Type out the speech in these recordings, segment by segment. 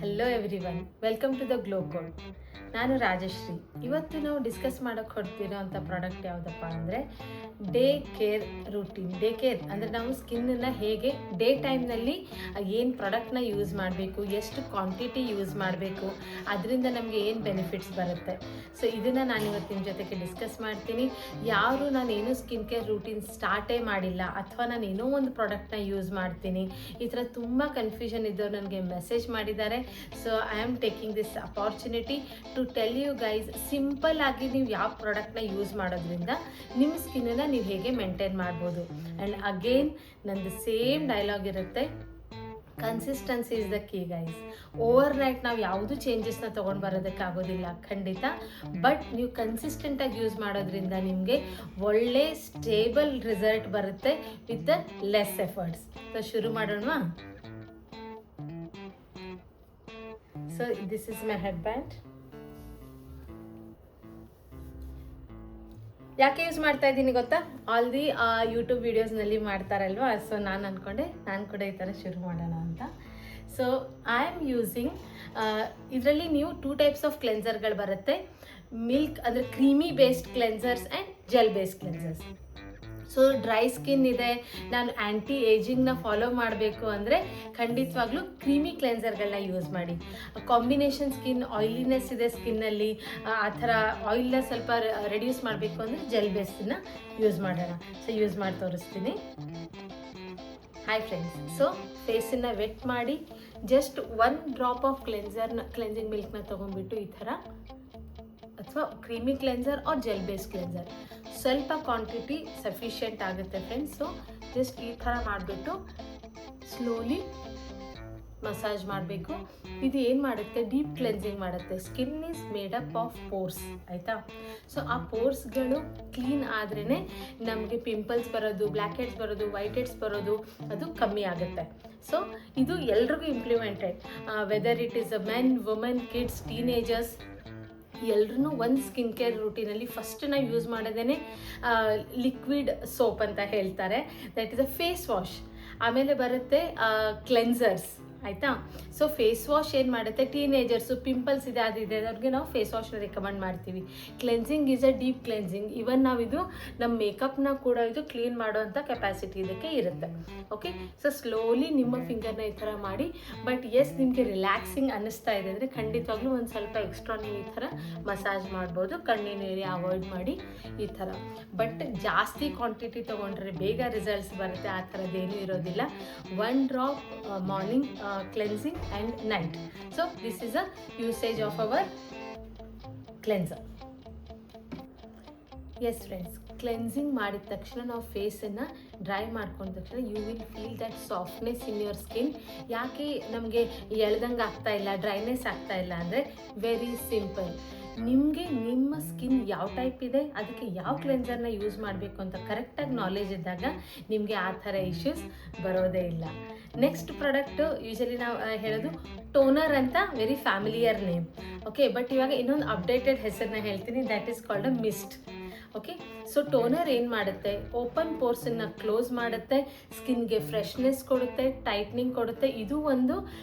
Hello everyone, welcome to the Glow Code. ನಾನು ರಾಜಶ್ರೀ. ಇವತ್ತು ನಾವು ಡಿಸ್ಕಸ್ ಮಾಡೋಕ್ಕೆ ಹೊಡ್ತಿರೋ ಅಂಥ ಪ್ರಾಡಕ್ಟ್ ಯಾವುದಪ್ಪ ಅಂದರೆ day care routine. Day care ಅಂದರೆ ನಾವು ಸ್ಕಿನ್ನನ್ನು ಹೇಗೆ ಡೇ ಟೈಮ್ನಲ್ಲಿ ಏನು ಪ್ರಾಡಕ್ಟ್ನ ಯೂಸ್ ಮಾಡಬೇಕು, ಎಷ್ಟು ಕ್ವಾಂಟಿಟಿ ಯೂಸ್ ಮಾಡಬೇಕು, ಅದರಿಂದ ನಮಗೆ ಏನು ಬೆನಿಫಿಟ್ಸ್ ಬರುತ್ತೆ. ಸೊ ಇದನ್ನು ನಾನು ಇವತ್ತು ನಿಮ್ಮ ಜೊತೆಗೆ ಡಿಸ್ಕಸ್ ಮಾಡ್ತೀನಿ. ಯಾರು ನಾನೇನು ಸ್ಕಿನ್ ಕೇರ್ ರೂಟೀನ್ ಸ್ಟಾರ್ಟೇ ಮಾಡಿಲ್ಲ ಅಥವಾ ನಾನು ಏನೋ ಒಂದು ಪ್ರಾಡಕ್ಟ್ನ ಯೂಸ್ ಮಾಡ್ತೀನಿ, ಈ ಥರ ತುಂಬ ಕನ್ಫ್ಯೂಷನ್ ಇದ್ದವ್ರು ನನಗೆ ಮೆಸೇಜ್ ಮಾಡಿದ್ದಾರೆ. So I am taking this opportunity to tell you guys, simple ಆಗಿ ನೀವು ಯಾವ ಪ್ರಾಡಕ್ಟ್ನ ಯೂಸ್ ಮಾಡೋದ್ರಿಂದ ನಿಮ್ಮ ಸ್ಕಿನ್ನನ್ನು ನೀವು ಹೇಗೆ ಮೇಂಟೈನ್ ಮಾಡ್ಬೋದು. ಆ್ಯಂಡ್ ಅಗೇನ್ ನಂದು ಸೇಮ್ ಡೈಲಾಗ್ ಇರುತ್ತೆ, consistency is the key guys. Over night ನಾವು ಯಾವುದು ಚೇಂಜಸ್ನ ತೊಗೊಂಡು ಬರೋದಕ್ಕಾಗೋದಿಲ್ಲ ಖಂಡಿತ, ಬಟ್ ನೀವು ಕನ್ಸಿಸ್ಟೆಂಟಾಗಿ ಯೂಸ್ ಮಾಡೋದ್ರಿಂದ ನಿಮಗೆ ಒಳ್ಳೆ ಸ್ಟೇಬಲ್ ರಿಸಲ್ಟ್ ಬರುತ್ತೆ with the less efforts. So ಶುರು ಮಾಡೋಣವಾ? So this is my headband. ಯಾಕೆ ಯೂಸ್ ಮಾಡ್ತಾ ಇದ್ದೀನಿ ಗೊತ್ತಾ? ಆಲ್ ದಿ ಯೂಟ್ಯೂಬ್ ವೀಡಿಯೋಸ್ನಲ್ಲಿ ಮಾಡ್ತಾರಲ್ವಾ, ಸೊ ನಾನು ಅಂದ್ಕೊಂಡೆ ನಾನು ಕೂಡ ಈ ಥರ ಶುರು ಮಾಡೋಣ ಅಂತ. ಸೊ ಐ ಆಮ್ ಯೂಸಿಂಗ್, ಇದರಲ್ಲಿ ನೀವು 2 ಟೈಪ್ಸ್ ಆಫ್ ಕ್ಲೆನ್ಸರ್ಗಳು ಬರುತ್ತೆ. ಮಿಲ್ಕ್ ಅಂದರೆ creamy based cleansers and gel based cleansers. So dry skin ಇದೆ, ನಾನು ಆ್ಯಂಟಿ ಏಜಿಂಗ್ನ ಫಾಲೋ ಮಾಡಬೇಕು ಅಂದರೆ ಖಂಡಿತವಾಗ್ಲೂ ಕ್ರೀಮಿ ಕ್ಲೆನ್ಸರ್ಗಳನ್ನ ಯೂಸ್ ಮಾಡಿ. ಕಾಂಬಿನೇಷನ್ ಸ್ಕಿನ್, ಆಯಿಲಿನೆಸ್ ಇದೆ ಸ್ಕಿನ್ನಲ್ಲಿ, ಆ ಥರ ಆಯಿಲ್ನ ಸ್ವಲ್ಪ ರೆಡ್ಯೂಸ್ ಮಾಡಬೇಕು ಅಂದರೆ ಜೆಲ್ ಬೇಸ್ಡನ್ನ ಯೂಸ್ ಮಾಡೋಣ. ಸೊ ಯೂಸ್ ಮಾಡಿ ತೋರಿಸ್ತೀನಿ. ಹಾಯ್ ಫ್ರೆಂಡ್ಸ್, ಸೊ ಫೇಸನ್ನು ವೆಟ್ ಮಾಡಿ ಜಸ್ಟ್ 1 ಡ್ರಾಪ್ ಆಫ್ ಕ್ಲೆನ್ಸಿಂಗ್ ಮಿಲ್ಕ್ನ ತೊಗೊಂಡ್ಬಿಟ್ಟು ಈ ಥರ, ಅಥವಾ creamy cleanser or gel base cleanser, ಸ್ವಲ್ಪ ಕ್ವಾಂಟಿಟಿ ಸಫಿಷಿಯೆಂಟ್ ಆಗುತ್ತೆ ಫ್ರೆಂಡ್ಸ್. ಸೊ ಜಸ್ಟ್ ಈ ಥರ ಮಾಡಿಬಿಟ್ಟು ಸ್ಲೋಲಿ ಮಸಾಜ್ ಮಾಡಬೇಕು. ಇದು ಏನು ಮಾಡುತ್ತೆ? ಡೀಪ್ ಕ್ಲೆನ್ಸಿಂಗ್ ಮಾಡುತ್ತೆ. Skin is made up of pores, ಆಯಿತಾ? ಸೊ ಆ ಪೋರ್ಸ್ಗಳು ಕ್ಲೀನ್ ಆದ್ರೇ ನಮಗೆ ಪಿಂಪಲ್ಸ್ ಬರೋದು, ಬ್ಲ್ಯಾಕ್ ಹೆಡ್ಸ್ ಬರೋದು, ವೈಟ್ ಹೆಡ್ಸ್ ಬರೋದು ಅದು ಕಮ್ಮಿ ಆಗುತ್ತೆ. ಸೊ ಇದು ಎಲ್ರಿಗೂ implemented, whether it is a men, women, kids, teenagers, ಎಲ್ಲರೂ ಒಂದು ಸ್ಕಿನ್ ಕೇರ್ ರೂಟೀನಲ್ಲಿ ಫಸ್ಟ್ ನಾವು ಯೂಸ್ ಮಾಡೋದೇ ಲಿಕ್ವಿಡ್ ಸೋಪ್ ಅಂತ ಹೇಳ್ತಾರೆ, that is a face wash. ಆಮೇಲೆ ಬರುತ್ತೆ ಕ್ಲೆನ್ಸರ್ಸ್, ಆಯಿತಾ? ಸೊ ಫೇಸ್ ವಾಶ್ ಏನು ಮಾಡುತ್ತೆ, ಟೀನೇಜರ್ಸು, ಪಿಂಪಲ್ಸ್ ಇದೆ ಅದಿದೆ ಅವ್ರಿಗೆ ನಾವು ಫೇಸ್ ವಾಶ್ನ ರೆಕಮೆಂಡ್ ಮಾಡ್ತೀವಿ. Cleansing is a deep cleansing. Even ನಾವಿದು ನಮ್ಮ ಮೇಕಪ್ನ ಕೂಡ ಇದು ಕ್ಲೀನ್ ಮಾಡೋವಂಥ ಕೆಪಾಸಿಟಿ ಇದಕ್ಕೆ ಇರುತ್ತೆ. ಓಕೆ, ಸೊ ಸ್ಲೋಲಿ ನಿಮ್ಮ ಫಿಂಗರ್ನ ಈ ಥರ ಮಾಡಿ. ಬಟ್ ಎಸ್, ನಿಮಗೆ ರಿಲ್ಯಾಕ್ಸಿಂಗ್ ಅನ್ನಿಸ್ತಾ ಇದೆ ಅಂದರೆ ಖಂಡಿತವಾಗ್ಲೂ ಒಂದು ಸ್ವಲ್ಪ ಎಕ್ಸ್ಟ್ರಾ ನೀವು ಈ ಥರ ಮಸಾಜ್ ಮಾಡ್ಬೋದು. ಕಣ್ಣಿನ ಏರಿಯಾ ಅವಾಯ್ಡ್ ಮಾಡಿ ಈ ಥರ. ಬಟ್ ಜಾಸ್ತಿ ಕ್ವಾಂಟಿಟಿ ತೊಗೊಂಡ್ರೆ ಬೇಗ ರಿಸಲ್ಟ್ಸ್ ಬರುತ್ತೆ, ಆ ಥರದ್ದೇನೂ ಇರೋದಿಲ್ಲ. 1 drop morning cleansing and night. So this is a usage of our cleanser. Yes friends, cleansing ಮಾಡಿದ ತಕ್ಷಣ ನಾವು ಫೇಸನ್ನು ಡ್ರೈ ಮಾಡ್ಕೊಂಡ ತಕ್ಷಣ you will feel that softness in your skin. ಯಾಕೆ ನಮಗೆ ಎಳ್ದಂಗೆ ಆಗ್ತಾ ಇಲ್ಲ, ಡ್ರೈನೆಸ್ ಆಗ್ತಾ ಇಲ್ಲ ಅಂದರೆ ವೆರಿ ಸಿಂಪಲ್. ನಿಮಗೆ ನಿಮ್ಮ ಸ್ಕಿನ್ ಯಾವ ಟೈಪ್ ಇದೆ, ಅದಕ್ಕೆ ಯಾವ ಕ್ಲೆನ್ಸರ್ನ ಯೂಸ್ ಮಾಡಬೇಕು ಅಂತ ಕರೆಕ್ಟಾಗಿ ನಾಲೆಜ್ ಇದ್ದಾಗ ನಿಮಗೆ ಆ ಥರ ಇಶ್ಯೂಸ್ ಬರೋದೇ ಇಲ್ಲ. ನೆಕ್ಸ್ಟ್ ಪ್ರಾಡಕ್ಟು ಯೂಶಲಿ ನಾವು ಹೇಳೋದು ಟೋನರ್ ಅಂತ, very familiar name. Okay, but ಇವಾಗ ಇನ್ನೊಂದು ಅಪ್ಡೇಟೆಡ್ ಹೆಸರನ್ನ ಹೇಳ್ತೀನಿ, that is called a mist. Okay, so toner ಏನು ಮಾಡುತ್ತೆ? ಓಪನ್ ಪೋರ್ಸನ್ನು ಕ್ಲೋಸ್ ಮಾಡುತ್ತೆ, ಸ್ಕಿನ್ಗೆ ಫ್ರೆಶ್ನೆಸ್ ಕೊಡುತ್ತೆ, ಟೈಟ್ನಿಂಗ್ ಕೊಡುತ್ತೆ. ಇದು ಒಂದು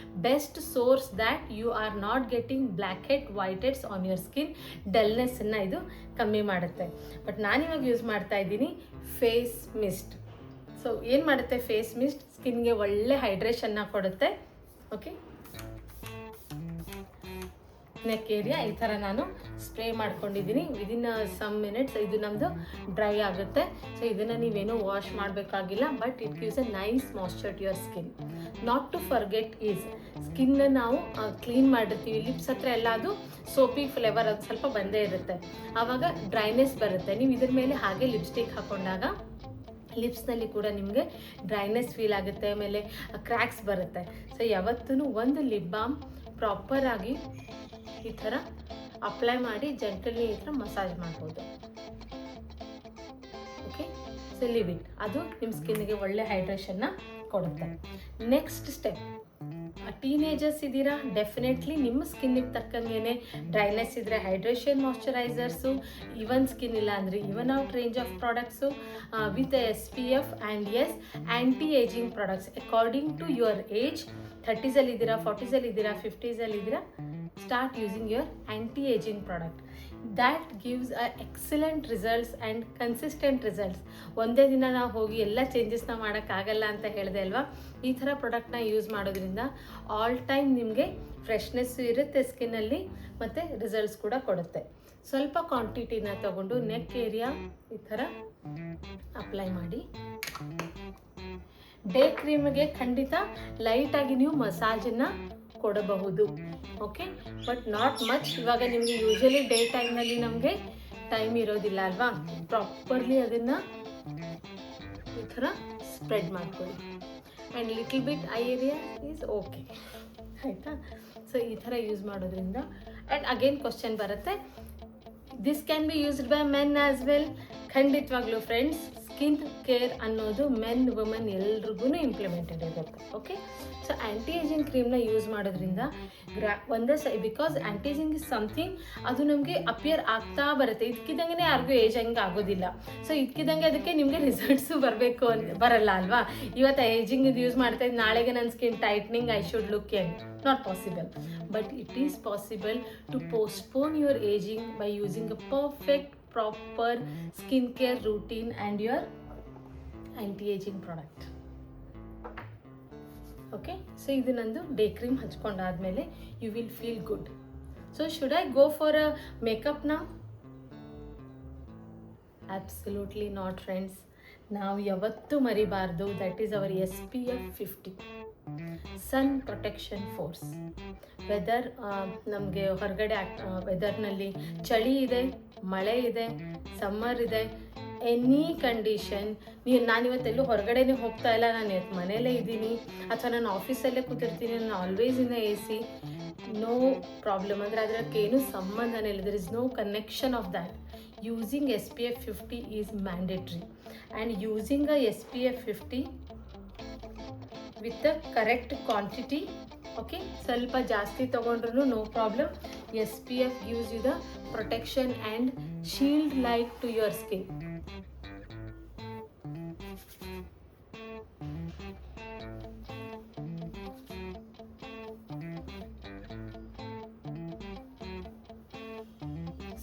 best source that you are not getting blackhead, whiteheads on your skin. ಡಲ್ನೆಸ್ಸನ್ನು ಇದು ಕಮ್ಮಿ ಮಾಡುತ್ತೆ. ಬಟ್ ನಾನಿವಾಗ ಯೂಸ್ ಮಾಡ್ತಾ ಇದ್ದೀನಿ ಫೇಸ್ ಮಿಸ್ಟ್. ಸೊ ಏನು ಮಾಡುತ್ತೆ ಫೇಸ್ ಮಿಸ್ಟ್? ಸ್ಕಿನ್ಗೆ ಒಳ್ಳೆ ಹೈಡ್ರೇಷನ್ನ ಕೊಡುತ್ತೆ. ಓಕೆ, ನೆಕ್ ಏರಿಯಾ ಈ ಥರ ನಾನು ಸ್ಪ್ರೇ ಮಾಡ್ಕೊಂಡಿದ್ದೀನಿ. ವಿದಿನ್ ಸಮ್ ಮಿನಿಟ್ಸ್ ಇದು ನಮ್ಮದು ಡ್ರೈ ಆಗುತ್ತೆ. ಸೊ ಇದನ್ನು ನೀವೇನೂ ವಾಶ್ ಮಾಡಬೇಕಾಗಿಲ್ಲ, but it gives a nice moisture to your skin. Not to forget is, ಸ್ಕಿನ್ನ ನಾವು ಕ್ಲೀನ್ ಮಾಡಿರ್ತೀವಿ, ಲಿಪ್ಸ್ ಹತ್ರ ಎಲ್ಲ ಅದು ಸೋಪಿ ಫ್ಲೇವರ್ ಅದು ಸ್ವಲ್ಪ ಬಂದೇ ಇರುತ್ತೆ, ಆವಾಗ ಡ್ರೈನೆಸ್ ಬರುತ್ತೆ. ನೀವು ಇದ್ರ ಮೇಲೆ ಹಾಗೆ ಲಿಪ್ಸ್ಟಿಕ್ ಹಾಕೊಂಡಾಗ ಲಿಪ್ಸ್ನಲ್ಲಿ ಕೂಡ ನಿಮಗೆ ಡ್ರೈನೆಸ್ ಫೀಲ್ ಆಗುತ್ತೆ, ಆಮೇಲೆ ಕ್ರ್ಯಾಕ್ಸ್ ಬರುತ್ತೆ. ಸೊ ಯಾವತ್ತೂ ಒಂದು ಲಿಪ್ ಬಾಮ್ ಪ್ರಾಪರಾಗಿ ಈ ಥರ ಅಪ್ಲೈ ಮಾಡಿ ಜೆಂಟಲಿ ಈ ಥರ ಮಸಾಜ್ ಮಾಡ್ಬೋದು. ಓಕೆ, ಸೊ ಲಿವ್ ಇಟ್, ಅದು ನಿಮ್ಮ ಸ್ಕಿನ್ನಿಗೆ ಒಳ್ಳೆ ಹೈಡ್ರೇಷನ್ನ ಕೊಡುತ್ತೆ. ನೆಕ್ಸ್ಟ್ ಸ್ಟೆಪ್, ಟೀನೇಜರ್ಸ್ ಇದ್ದೀರಾ, ಡೆಫಿನೆಟ್ಲಿ ನಿಮ್ಮ ಸ್ಕಿನ್ನಿಗೆ ತಕ್ಕಂಗೆ ಡ್ರೈನೆಸ್ ಇದ್ದರೆ ಹೈಡ್ರೇಷನ್ ಮಾಯ್ಶ್ಚರೈಸರ್ಸು, ಇವನ್ ಸ್ಕಿನ್ ಇಲ್ಲ ಅಂದರೆ even out range of products with SPF and as anti ageing products according to your age 30ಸಲ್ಲಿದ್ದೀರಾ, 40ಸಲ್ಲಿದ್ದೀರಾ, 50ಸಲ್ಲಿದ್ದೀರಾ, start using your anti ageing product. That gives a excellent results and consistent results. ಒಂದೇ ದಿನ ನಾವು ಹೋಗಿ ಎಲ್ಲ ಚೇಂಜಸ್ನ ಮಾಡೋಕ್ಕಾಗಲ್ಲ ಅಂತ ಹೇಳಿದೆ ಅಲ್ವಾ. ಈ ಥರ ಪ್ರಾಡಕ್ಟ್ನ ಯೂಸ್ ಮಾಡೋದ್ರಿಂದ ಆಲ್ ಟೈಮ್ ನಿಮಗೆ ಫ್ರೆಶ್ನೆಸ್ಸು ಇರುತ್ತೆ ಸ್ಕಿನ್ನಲ್ಲಿ ಮತ್ತು ರಿಸಲ್ಟ್ಸ್ ಕೂಡ ಕೊಡುತ್ತೆ. ಸ್ವಲ್ಪ ಕ್ವಾಂಟಿಟಿನ ತಗೊಂಡು ನೆಕ್ ಏರಿಯಾ ಈ ಥರ ಅಪ್ಲೈ ಮಾಡಿ. ಡೇ ಕ್ರೀಮ್ಗೆ ಖಂಡಿತ ಲೈಟಾಗಿ ನೀವು ಮಸಾಜನ್ನು ಕೊಡಬಹುದು, ಓಕೆ, ಬಟ್ ನಾಟ್ ಮಚ್. ಇವಾಗ ನಿಮಗೆ ಯೂಶಲಿ ಡೇ ಟೈಮ್ನಲ್ಲಿ ನಮಗೆ ಟೈಮ್ ಇರೋದಿಲ್ಲ ಅಲ್ವಾ, ಪ್ರಾಪರ್ಲಿ ಅದನ್ನು ಈ ಥರ ಸ್ಪ್ರೆಡ್ ಮಾಡ್ಕೊಳ್ಳಿ. And little bit eye area is okay, ಆಯಿತಾ. ಸೊ ಈ ಥರ ಯೂಸ್ ಮಾಡೋದ್ರಿಂದ, ಆ್ಯಂಡ್ ಅಗೇನ್ ಕ್ವಶನ್ ಬರುತ್ತೆ, this can be used by men as well. ಖಂಡಿತವಾಗ್ಲೂ ಫ್ರೆಂಡ್ಸ್, ಸ್ಕಿನ್ ಕೇರ್ ಅನ್ನೋದು ಮೆನ್ ವುಮೆನ್ ಎಲ್ರಿಗೂ ಇಂಪ್ಲಿಮೆಂಟೆಡ್ ಇರುತ್ತೆ, ಓಕೆ. ಸೊ ಆ್ಯಂಟಿ ಏಜಿಂಗ್ ಕ್ರೀಮ್ನ ಯೂಸ್ ಮಾಡೋದ್ರಿಂದ ಒಂದೇ because anti ageing is something, ಅದು ನಮಗೆ ಅಪಿಯರ್ ಆಗ್ತಾ ಬರುತ್ತೆ. ಇದಕ್ಕಿದ್ದಂಗೆ ಯಾರಿಗೂ ಏಜ್ ಹಂಗೆ ಆಗೋದಿಲ್ಲ. ಸೊ ಇದಕ್ಕಿದ್ದಂಗೆ ಅದಕ್ಕೆ ನಿಮಗೆ ರಿಸಲ್ಟ್ಸು ಬರಬೇಕು ಬರಲ್ಲ ಅಲ್ವಾ. ಇವತ್ತು ಏಜಿಂಗ್ ಇದು ಯೂಸ್ ಮಾಡ್ತಾ ಇದ್ದು ನಾಳೆಗೆ ನನ್ನ skin tightening, I should look young, not possible. But it is possible to postpone your ageing by using a perfect proper skin care routine and your anti-ageing product, okay. So ಇದು ನಂದು day cream ಹಚ್ಕೊಂಡಾದ್ಮೇಲೆ you will feel good. So should I go for a makeup now? Absolutely not friends. ನಾವು ಯಾವತ್ತೂ ಮರಿಬಾರ್ದು, that is our SPF 50 sun protection force. Weather ನಮಗೆ ಹೊರಗಡೆ ವೆದರ್ನಲ್ಲಿ ಚಳಿ ಇದೆ, ಮಳೆ ಇದೆ, ಸಮ್ಮರ್ ಇದೆ, ಎನಿ ಕಂಡೀಷನ್, ನಾನಿವತ್ತೆಲ್ಲೂ ಹೊರಗಡೆನೇ ಹೋಗ್ತಾ ಇಲ್ಲ, ನಾನು ಮನೆಯಲ್ಲೇ ಇದ್ದೀನಿ ಅಥವಾ ನಾನು ಆಫೀಸಲ್ಲೇ ಕೂತಿರ್ತೀನಿ, ನಾನು always in AC, no problem. ಅಂದರೆ ಅದಕ್ಕೆ ಏನೂ ಸಂಬಂಧನೇ ಇಲ್ಲ. There is no connection of that. Using SPF 50 is mandatory, and using a SPF 50 with the correct quantity, okay, ಸ್ವಲ್ಪ ಜಾಸ್ತಿ ತಗೊಂಡ್ರೂ no problem. SPF gives you the protection and shield like to your skin.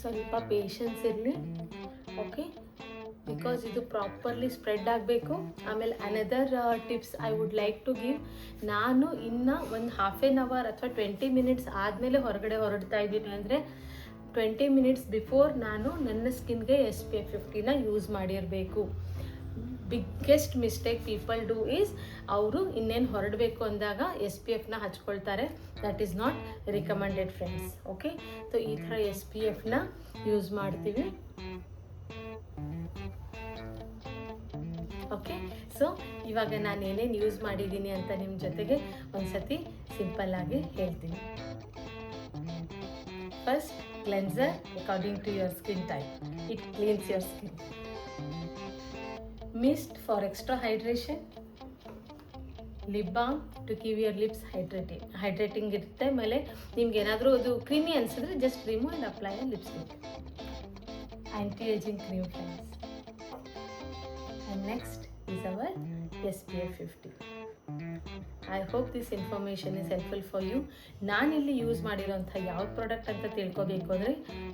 ಸ್ವಲ್ಪ patience ಇರಲಿ, okay, because ಇದು properly spread ಆಗಬೇಕು. ಆಮೇಲೆ another tips I would like to give. ನಾನು ಇನ್ನು ಒಂದು ಹಾಫ್ ಆನ್ ಅವರ್ ಅಥವಾ 20 ಮಿನಿಟ್ಸ್ ಆದಮೇಲೆ ಹೊರಗಡೆ ಹೊರಡ್ತಾ ಇದ್ದೀನಿ ಅಂದರೆ 20 ಮಿನಿಟ್ಸ್ ಬಿಫೋರ್ ನಾನು ನನ್ನ ಸ್ಕಿನ್ಗೆ SPF 50ನ ಯೂಸ್ ಮಾಡಿರಬೇಕು. Biggest mistake people do is ಅವರು ಇನ್ನೇನು ಹೊರಡಬೇಕು ಅಂದಾಗ SPFನ ಹಚ್ಕೊಳ್ತಾರೆ. That is not recommended friends, okay. So ಈ ಥರ SPFನ ಯೂಸ್ ಮಾಡ್ತೀವಿ, ಓಕೆ. ಸೊ ಇವಾಗ ನಾನು ಏನೇನು ಯೂಸ್ ಮಾಡಿದ್ದೀನಿ ಅಂತ ನಿಮ್ಮ ಜೊತೆಗೆ ಒಂದು ಸತಿ ಸಿಂಪಲ್ಲಾಗಿ ಹೇಳ್ತೀನಿ. First, cleanser according to your skin type, it cleanses your skin. Mist for extra hydration. Lip balm to keep your lips hydrating ಇರುತ್ತೆ. ಆಮೇಲೆ ನಿಮ್ಗೆ ಏನಾದರೂ ಅದು ಕ್ರೀಮಿ ಅನಿಸಿದ್ರೆ just remove and apply a lipstick. Anti-ageing cream friends. And next is our SPF 50. I hope this information is helpful for you. ನಾನಿಲ್ಲಿ use ಮಾಡಿರೋಂಥ ಯಾವ product ಅಂತ ತಿಳ್ಕೊಬೇಕು ಅಂದರೆ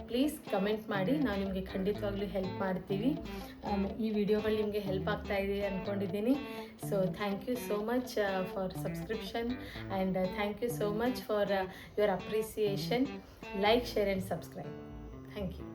ಪ್ಲೀಸ್ ಕಮೆಂಟ್ ಮಾಡಿ, ನಾವು ನಿಮಗೆ ಖಂಡಿತವಾಗ್ಲೂ ಹೆಲ್ಪ್ ಮಾಡ್ತೀವಿ. ಈ ವಿಡಿಯೋಗಳು ನಿಮಗೆ ಹೆಲ್ಪ್ ಆಗ್ತಾ ಇದೆ ಅಂದ್ಕೊಂಡಿದ್ದೀನಿ. So thank you so much for subscription and thank you so much for your appreciation. Like, share and subscribe. Thank you.